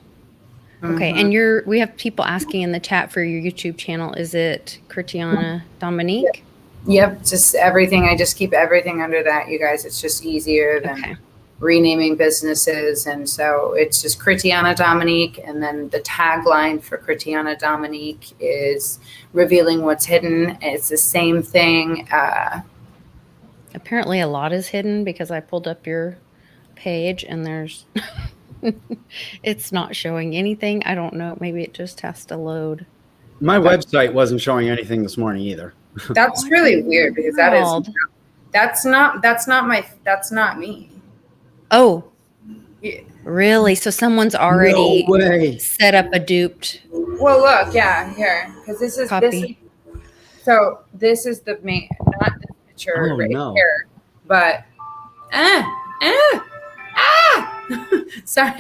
Okay, and we have people asking in the chat for your YouTube channel. Is it Christiana Dominique? Yep, just everything. I just keep everything under that, you guys. It's just easier than renaming businesses. And so it's just Christiana Dominique. And then the tagline for Christiana Dominique is revealing what's hidden. It's the same thing. Apparently a lot is hidden because I pulled up your page and there's it's not showing anything. I don't know. Maybe it just has to load. My website wasn't showing anything this morning either. That's really weird because that's not me. Oh, yeah. Really? So someone's already set up a duped. Well, look, yeah, here, because this is copy. This is the main, not the picture here, but sorry.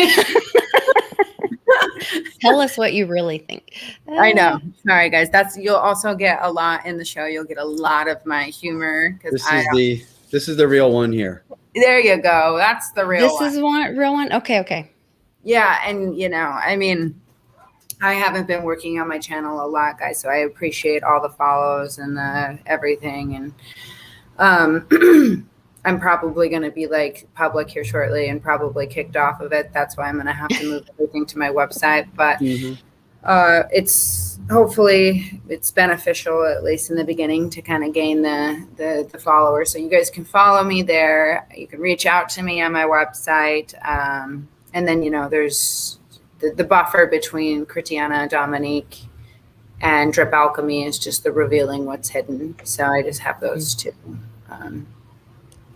Tell us what you really think. I know. Sorry, guys. You'll also get a lot in the show. You'll get a lot of my humor because this is the real one here. There you go. That's the real one. This is real one? Okay. Yeah, and I mean, I haven't been working on my channel a lot, guys, so I appreciate all the follows and the everything. And I'm probably going to be like public here shortly and probably kicked off of it. That's why I'm going to have to move everything to my website. But hopefully it's beneficial, at least in the beginning, to kind of gain the followers. So you guys can follow me there. You can reach out to me on my website. And then, there's the buffer between Christiana Dominique and Drip Alchemy is just the revealing what's hidden. So I just have those two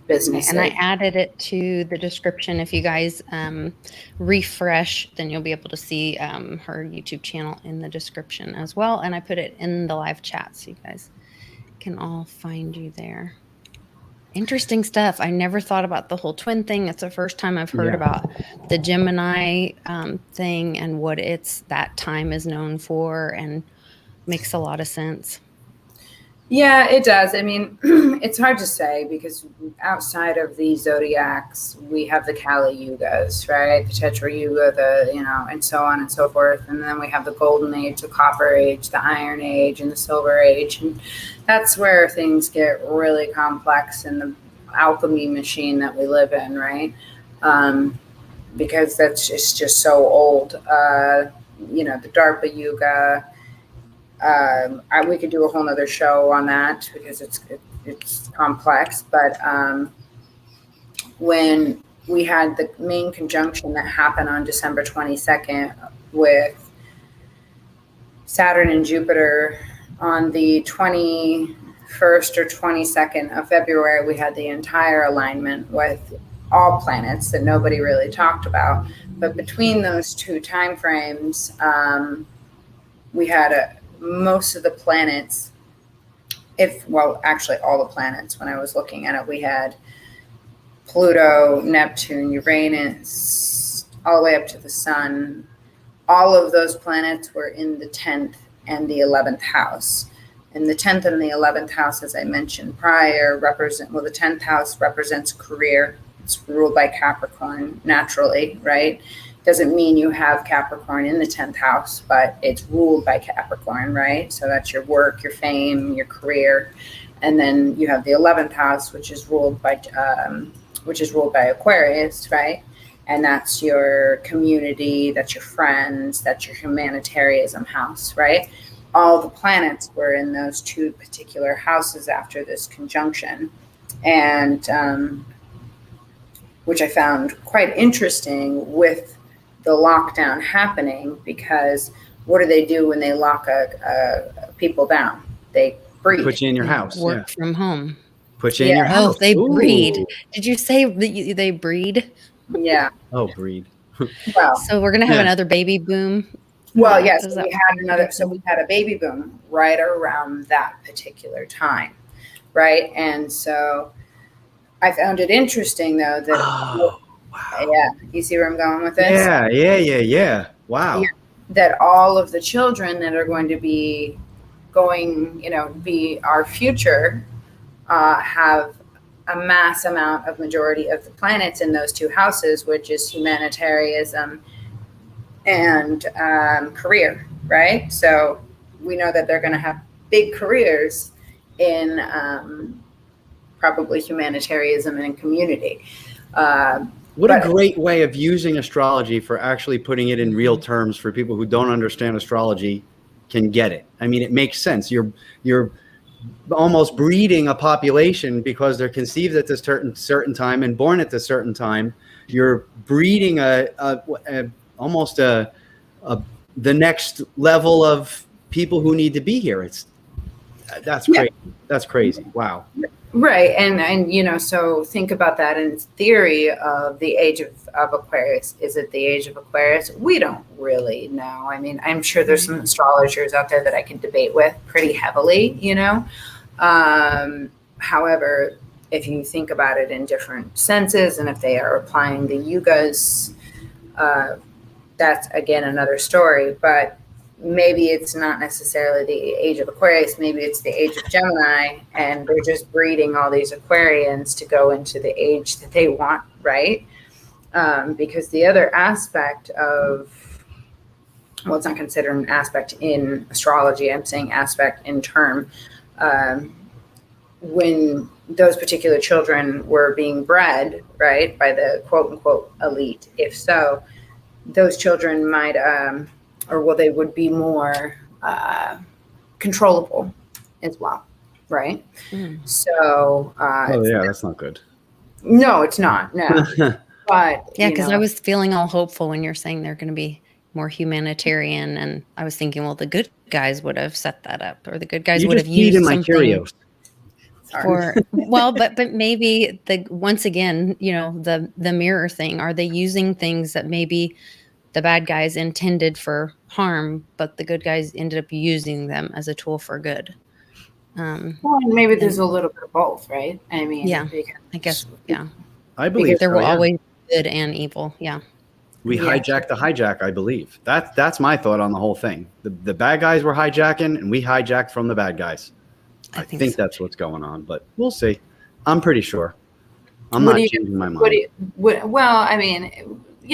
businesses. And I added it to the description. If you guys refresh, then you'll be able to see her YouTube channel in the description as well. And I put it in the live chat so you guys can all find you there. Interesting stuff. I never thought about the whole twin thing. It's the first time I've heard about the Gemini thing and what that time is known for, and makes a lot of sense. Yeah, it does. I mean, it's hard to say because outside of the zodiacs, we have the Kali Yugas, right? The Tetra Yuga, and so on and so forth. And then we have the Golden Age, the Copper Age, the Iron Age, and the Silver Age. And that's where things get really complex in the alchemy machine that we live in, right? Because that's just so old. The DARPA Yuga. We could do a whole nother show on that because it's complex. But when we had the main conjunction that happened on December 22nd with Saturn and Jupiter on the 25th 1st or 22nd of February, we had the entire alignment with all planets that nobody really talked about. But between those two time frames, we had most of the planets, actually all the planets, when I was looking at it, we had Pluto, Neptune, Uranus, all the way up to the sun. All of those planets were in the 10th and the 11th house. And the 10th and the 11th house, as I mentioned prior, the 10th house represents career. It's ruled by Capricorn naturally, right? Doesn't mean you have Capricorn in the 10th house, but it's ruled by Capricorn, right? So that's your work, your fame, your career. And then you have the 11th house, which is ruled by Aquarius, right? And that's your community, that's your friends, that's your humanitarianism house, right? All the planets were in those two particular houses after this conjunction. And which I found quite interesting with the lockdown happening, because what do they do when they lock people down? They breed. Put you in your house. Work from home. Put you in your house. Oh, they breed. Did you say they breed? Yeah. Oh, breed. Well, so we're gonna have another baby boom. Well, yes, we had a baby boom right around that particular time, right? And so I found it interesting, though, that wow. Yeah, you see where I'm going with this? Yeah. Wow. Yeah, that all of the children that are going to be be our future, have a mass amount of majority of the planets in those two houses, which is humanitarianism and career, right? So we know that they're going to have big careers in probably humanitarianism and community. What a great way of using astrology for actually putting it in real terms for people who don't understand astrology can get it. I mean, it makes sense. You're almost breeding a population because they're conceived at this certain time and born at this certain time. You're breeding almost the next level of people who need to be here. That's crazy. That's crazy. Wow. Right. And so think about that in theory of the age of Aquarius. Is it the age of Aquarius? We don't really know. I mean, I'm sure there's some astrologers out there that I can debate with pretty heavily, However, if you think about it in different senses, and if they are applying the yugas, that's again another story. But maybe it's not necessarily the age of Aquarius. Maybe it's the age of Gemini, and they're just breeding all these Aquarians to go into the age that they want, right? Because the other aspect of, well, it's not considered an aspect in astrology. I'm saying aspect in term. When those particular children were being bred, right, by the quote unquote elite, if so, those children might, they would be more controllable as well, right? So, that's not good. No, it's not. No, but because I was feeling all hopeful when you're saying they're going to be more humanitarian, and I was thinking, well, the good guys would have set that up, or the good guys would have used something. But maybe once again, the mirror thing. Are they using things that maybe the bad guys intended for harm, but the good guys ended up using them as a tool for good? Maybe there's a little bit of both, right? I mean, I guess, yeah. I believe there will always be good and evil. Yeah. We hijacked the hijack, I believe. That's my thought on the whole thing. The bad guys were hijacking, and we hijacked from the bad guys. I think that's what's going on, but we'll see. I'm pretty sure. I'm not changing my mind.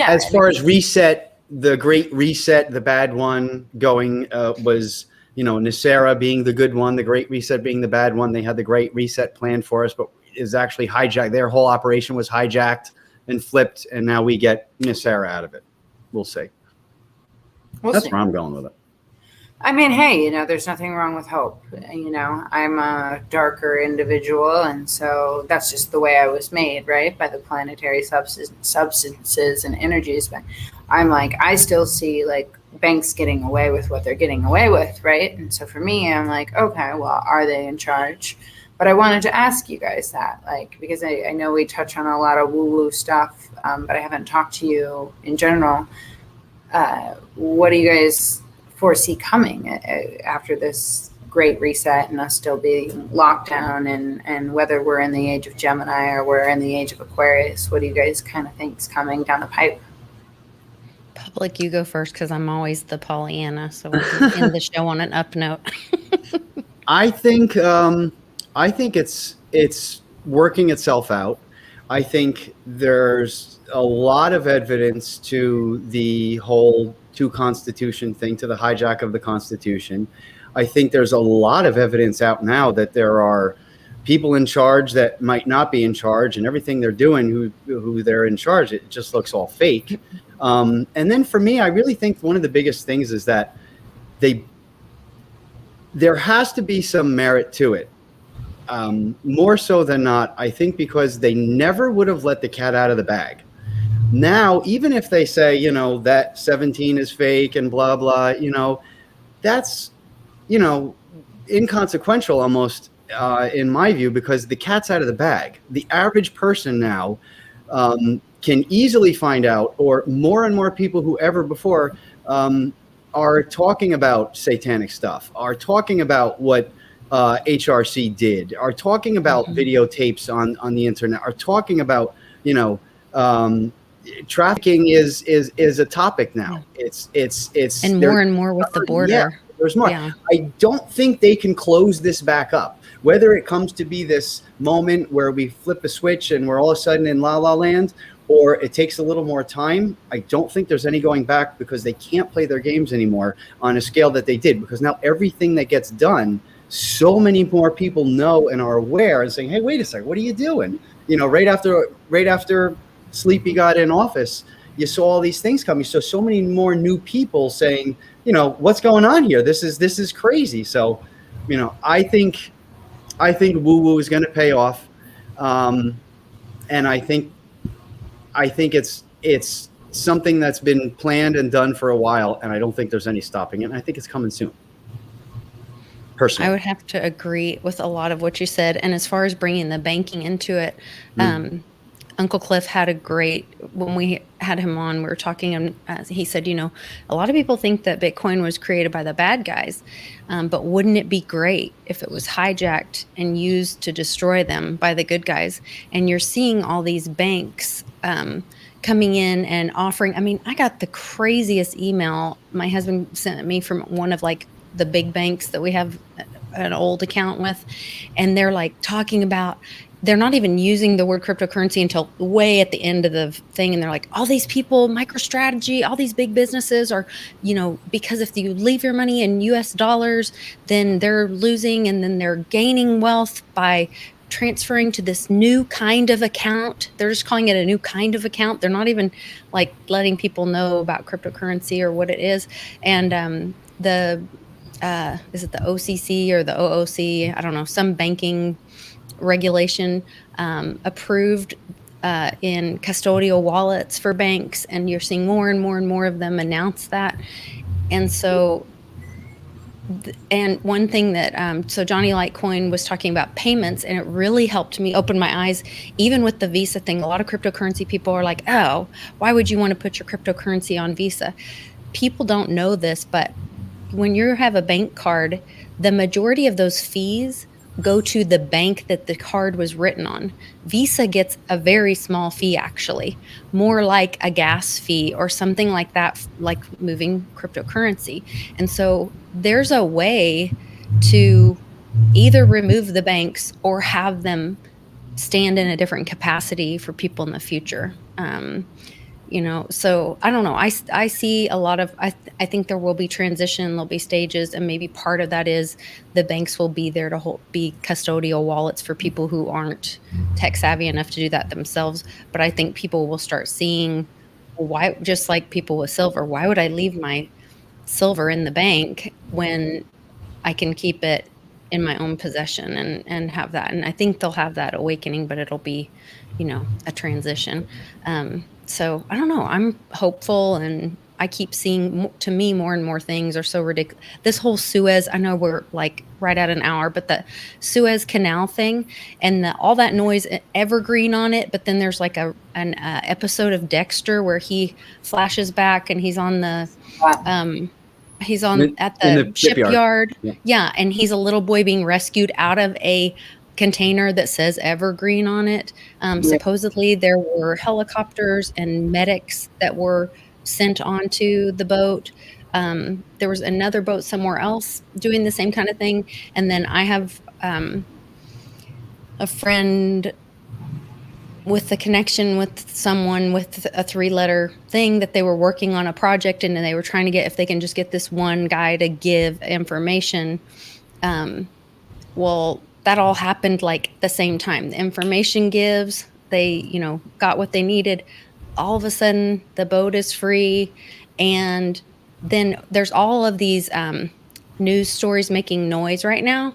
As far as reset, the great reset, the bad one going was, Nasera being the good one, the great reset being the bad one. They had the great reset planned for us, but is actually hijacked. Their whole operation was hijacked and flipped, and now we get Nasera out of it. We'll see. That's where I'm going with it. I mean, hey, there's nothing wrong with hope. I'm a darker individual, and so that's just the way I was made, right? By the planetary substances and energies. But I'm like, I still see like banks getting away with what they're getting away with, right? And so for me, I'm like, okay, well, are they in charge? But I wanted to ask you guys that, like, because I know we touch on a lot of woo-woo stuff, but I haven't talked to you in general. What do you guys foresee coming after this great reset and us still being locked down, and whether we're in the age of Gemini or we're in the age of Aquarius? What do you guys kind of think is coming down the pipe? Public, you go first, because I'm always the Pollyanna, so we can end the show on an up note. I think it's working itself out. I think there's a lot of evidence to the whole two constitution thing, to the hijack of the Constitution. I think there's a lot of evidence out now that there are people in charge that might not be in charge, and everything they're doing, who they're in charge, it just looks all fake. And then for me, I really think one of the biggest things is that there has to be some merit to it. More so than not, I think, because they never would have let the cat out of the bag. Now, even if they say, that 17 is fake and blah, blah, that's, inconsequential almost, in my view, because the cat's out of the bag. The average person now can easily find out, or more and more people who ever before are talking about satanic stuff, are talking about what HRC did, are talking about videotapes on the internet, are talking about, trafficking is a topic now. It's and more and more with the border. Yeah, there's more. Yeah. I don't think they can close this back up. Whether it comes to be this moment where we flip a switch and we're all of a sudden in La La Land, or it takes a little more time, I don't think there's any going back, because they can't play their games anymore on a scale that they did, because now everything that gets done, so many more people know and are aware and saying, hey, wait a second, what are you doing? Right after Sleepy got in office, you saw all these things coming. So many more new people saying, what's going on here? This is crazy. So, I think woo-woo is going to pay off. And I think it's something that's been planned and done for a while, and I don't think there's any stopping it. And I think it's coming soon. Personally, I would have to agree with a lot of what you said. And as far as bringing the banking into it, Uncle Cliff had when we had him on, we were talking, and he said, a lot of people think that Bitcoin was created by the bad guys, but wouldn't it be great if it was hijacked and used to destroy them by the good guys? And you're seeing all these banks coming in and offering. I mean, I got the craziest email my husband sent me from one of the big banks that we have an old account with, and they're talking about, they're not even using the word cryptocurrency until way at the end of the thing. And they're like, all these people, MicroStrategy, all these big businesses are, because if you leave your money in US dollars, then they're losing, and then they're gaining wealth by transferring to this new kind of account. They're just calling it a new kind of account. They're not even letting people know about cryptocurrency or what it is. And is it the OCC or the OOC? I don't know, some banking regulation approved in custodial wallets for banks, and you're seeing more and more and more of them announce that. And so, and one thing that so Johnny Litecoin was talking about payments, and it really helped me open my eyes. Even with the Visa thing, a lot of cryptocurrency people are like, oh, why would you want to put your cryptocurrency on Visa? People don't know this, but when you have a bank card, the majority of those fees go to the bank that the card was written on. Visa gets a very small fee, actually, more like a gas fee or something like that, like moving cryptocurrency. And so there's a way to either remove the banks or have them stand in a different capacity for people in the future. So I don't know. I see a lot of, I think there will be transition, there'll be stages, and maybe part of that is the banks will be there to be custodial wallets for people who aren't tech savvy enough to do that themselves. But I think people will start seeing, why, just like people with silver, why would I leave my silver in the bank when I can keep it in my own possession and have that? And I think they'll have that awakening, but it'll be, a transition. So I don't know. I'm hopeful, and I keep seeing, to me, more and more things are so ridiculous. This whole Suez, I know we're like right at an hour, but the Suez Canal thing and all that noise, evergreen on it. But then there's like an episode of Dexter where he flashes back and he's on the, at the shipyard. Yeah. And he's a little boy being rescued out of a container that says evergreen on it. Supposedly there were helicopters and medics that were sent onto the boat. There was another boat somewhere else doing the same kind of thing. And then I have a friend with the connection with someone with a 3-letter thing that they were working on a project, and they were trying to get, if they can just get this one guy to give information. Well, that all happened like the same time. The information gives, they, got what they needed. All of a sudden the boat is free. And then there's all of these news stories making noise right now.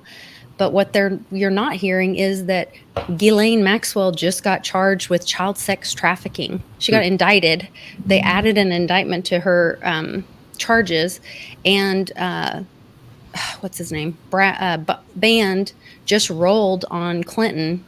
But what you're not hearing is that Ghislaine Maxwell just got charged with child sex trafficking. She got indicted. They added an indictment to her charges. And what's his name? Band just rolled on Clinton.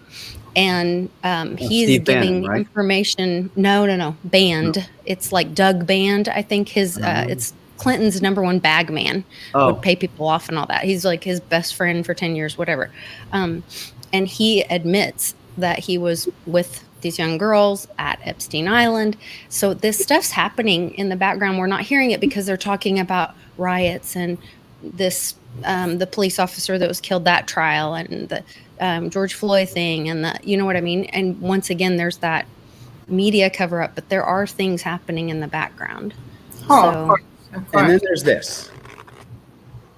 And he's Steve giving Bannon, right? information. No. Band. No. It's like Doug Band. I think it's Clinton's #1 bag man. Would pay people off and all that. He's like his best friend for 10 years, whatever. And he admits that he was with these young girls at Epstein Island. So this stuff's happening in the background. We're not hearing it because they're talking about riots and this the police officer that was killed, that trial, and the George Floyd thing, and you know what I mean? And once again, there's that media cover up, but there are things happening in the background. Of course. And then there's this.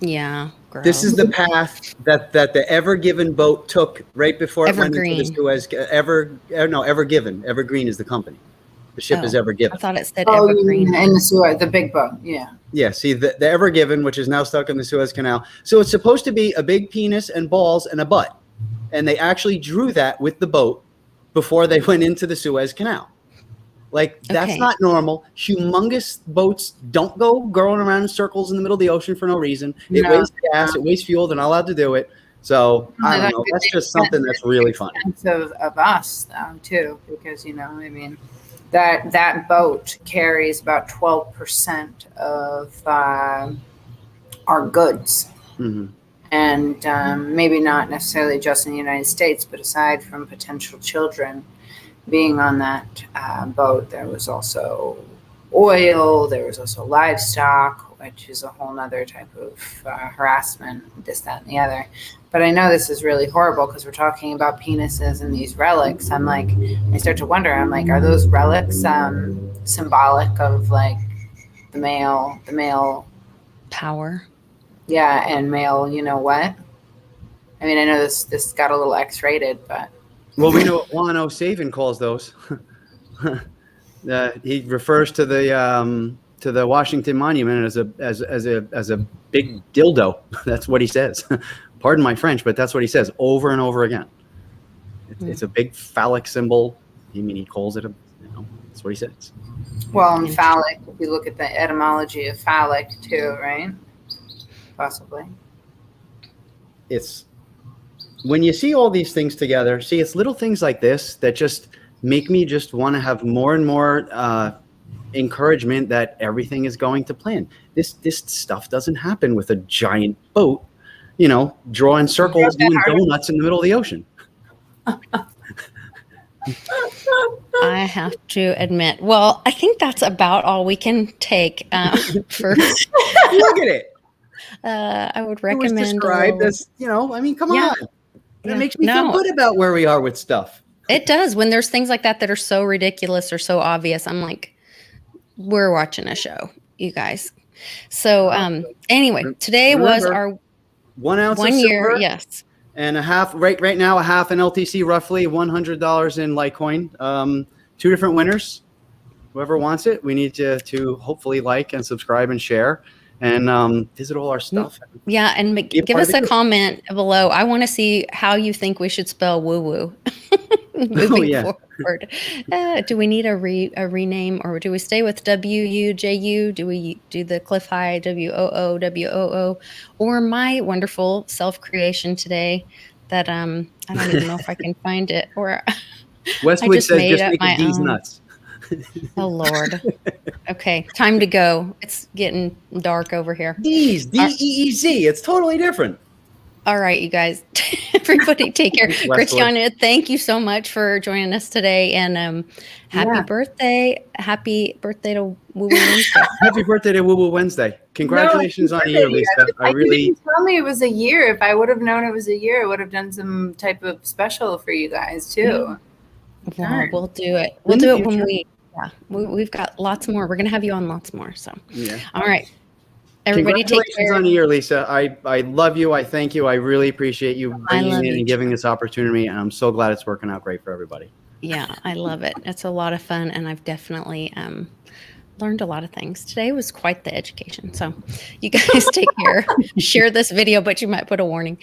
Yeah. Gross. This is the path that the Ever Given boat took right before it went into the Suez. Ever Given. Evergreen is the company. The ship is Ever Given. I thought it said Evergreen. In the Suez, the big boat. Yeah. Yeah. See, the Ever Given, which is now stuck in the Suez Canal. So it's supposed to be a big penis and balls and a butt. And they actually drew that with the boat before they went into the Suez Canal. Like, that's not normal. Humongous boats don't go going around in circles in the middle of the ocean for no reason. It wastes gas, it wastes fuel. They're not allowed to do it. So, I don't know. That's just something that's really funny. Of us, too, because, that boat carries about 12% of our goods. Mm-hmm. And maybe not necessarily just in the United States, but aside from potential children being on that boat, there was also oil, there was also livestock, which is a whole nother type of harassment, this, that, and the other. But I know this is really horrible because we're talking about penises and these relics. I'm like, I start to wonder, I'm like, are those relics symbolic of like the male power? Yeah, and male, you know what? I mean, I know this got a little X-rated, but well, we know what Juan O'Savin calls those. He refers to the Washington Monument as a big dildo. That's what he says. Pardon my French, but that's what he says over and over again. It's a big phallic symbol. He calls it that's what he says. Well, and phallic, if you look at the etymology of phallic too, right? Possibly. It's when you see all these things together, it's little things like this that just make me just want to have more and more encouragement that everything is going to plan. This stuff doesn't happen with a giant boat, drawing circles, doing donuts in the middle of the ocean. I have to admit, well, I think that's about all we can take for. Look at it. I would recommend. It was described as, come on. That makes me feel good about where we are with stuff. It does. When there's things like that are so ridiculous or so obvious, I'm like, we're watching a show, you guys. So anyway, today was our 1 ounce 1 of year, silver, yes. And a half, right now, a half in LTC, roughly $100 in Litecoin. 2 different winners. Whoever wants it, we need to hopefully like and subscribe and share. and visit all our stuff. Yeah, and give us a comment below. I want to see how you think we should spell woo-woo moving forward. Do we need a rename, or do we stay with W-U-J-U? Do we do the Cliff High W-O-O-W-O-O? Or my wonderful self-creation today that I don't even know if I can find it. Or Westwood says just make it D's own. nuts. Oh, Lord. Okay, time to go. It's getting dark over here. D's, D-E-E-Z. It's totally different. All right, you guys. Everybody take care. Christiana, thank you so much for joining us today. And happy birthday. Happy birthday to Woo Woo Wednesday. Happy birthday to Woo Woo Wednesday. Congratulations on a year, Lisa. I really didn't tell me it was a year. If I would have known it was a year, I would have done some type of special for you guys too. Well, we'll do it. We'll do it when we've got lots more. We're going to have you on lots more. So, all right. Everybody take care. On a year, Lisa. I love you. I thank you. I really appreciate you bringing in and giving this opportunity. And I'm so glad it's working out great for everybody. Yeah, I love it. It's a lot of fun. And I've definitely learned a lot of things. Today was quite the education. So you guys take care. Share this video, but you might put a warning.